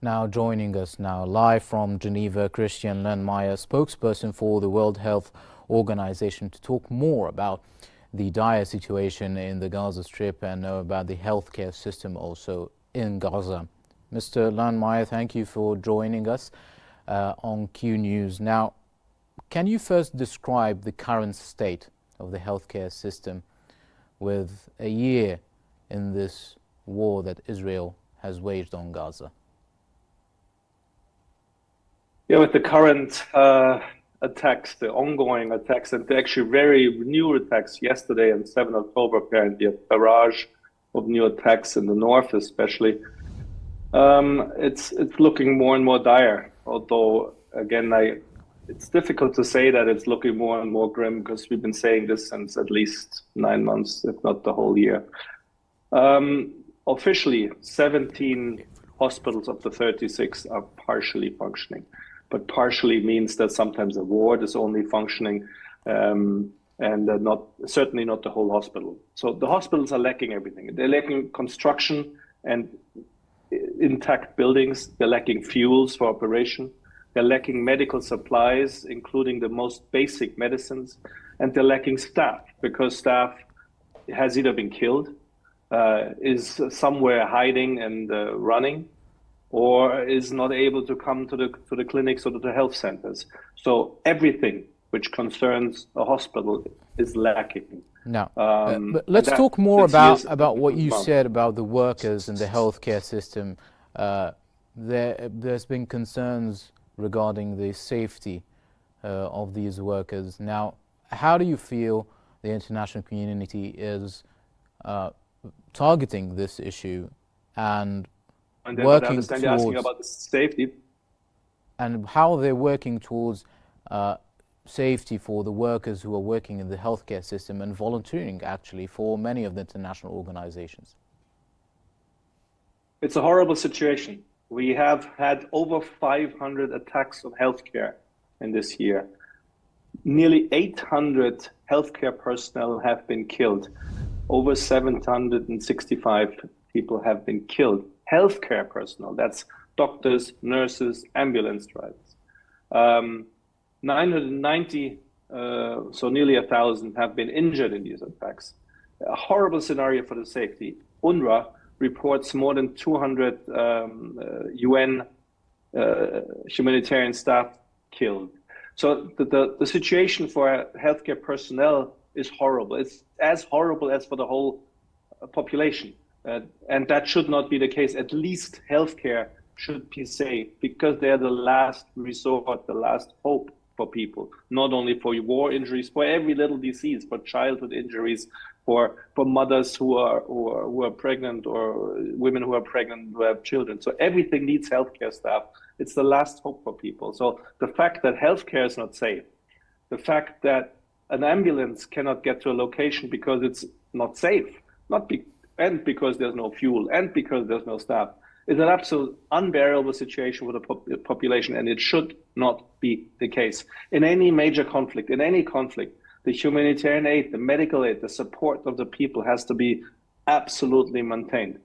Now joining us now live from Geneva, Christian Lennmeyer, spokesperson for the World Health Organization, to talk more about the dire situation in the Gaza Strip and about the healthcare system also in Gaza. Mr. Lennmeyer, thank you for joining us on Q News. Now, can you first describe the current state of the healthcare system with a year in this war that Israel has waged on Gaza? Yeah, with the current attacks, the ongoing attacks, and the actually very new attacks yesterday and 7 October, apparently a barrage of new attacks in the north especially, it's looking more and more dire. Although, again, it's difficult to say that it's looking more and more grim, because we've been saying this since at least 9 months, if not the whole year. Officially, 17 hospitals of the 36 are partially functioning. But partially means that sometimes a ward is only functioning, and certainly not the whole hospital. So the hospitals are lacking everything. They're lacking construction and intact buildings. They're lacking fuels for operation. They're lacking medical supplies, including the most basic medicines. And they're lacking staff, because staff has either been killed, is somewhere hiding and running, or is not able to come to the clinics or to the health centers. So everything which concerns a hospital is lacking. Now, but let's talk more about what you said about the workers in the healthcare system. There's been concerns regarding the safety of these workers. Now, how do you feel the international community is targeting this issue and working towards, you're asking about the safety, and how they're working towards safety for the workers who are working in the healthcare system and volunteering actually for many of the international organizations? It's a horrible situation. We have had over 500 attacks on healthcare in this year. Nearly 800 healthcare personnel have been killed. Over 765 people have been killed. Healthcare personnel, that's doctors, nurses, ambulance drivers. 990, so nearly 1,000, have been injured in these attacks. A horrible scenario for the safety. UNRWA reports more than 200 UN humanitarian staff killed. So the situation for healthcare personnel is horrible. It's as horrible as for the whole population. And that should not be the case. At least healthcare should be safe, because they're the last resort, the last hope for people, not only for war injuries, for every little disease, for childhood injuries, for mothers who are pregnant, or women who are pregnant who have children. So everything needs healthcare staff. It's the last hope for people. So the fact that healthcare is not safe, the fact that an ambulance cannot get to a location because it's not safe, and because there's no fuel, and because there's no staff, is an absolute unbearable situation for the population, and it should not be the case. In any major conflict, the humanitarian aid, the medical aid, the support of the people has to be absolutely maintained.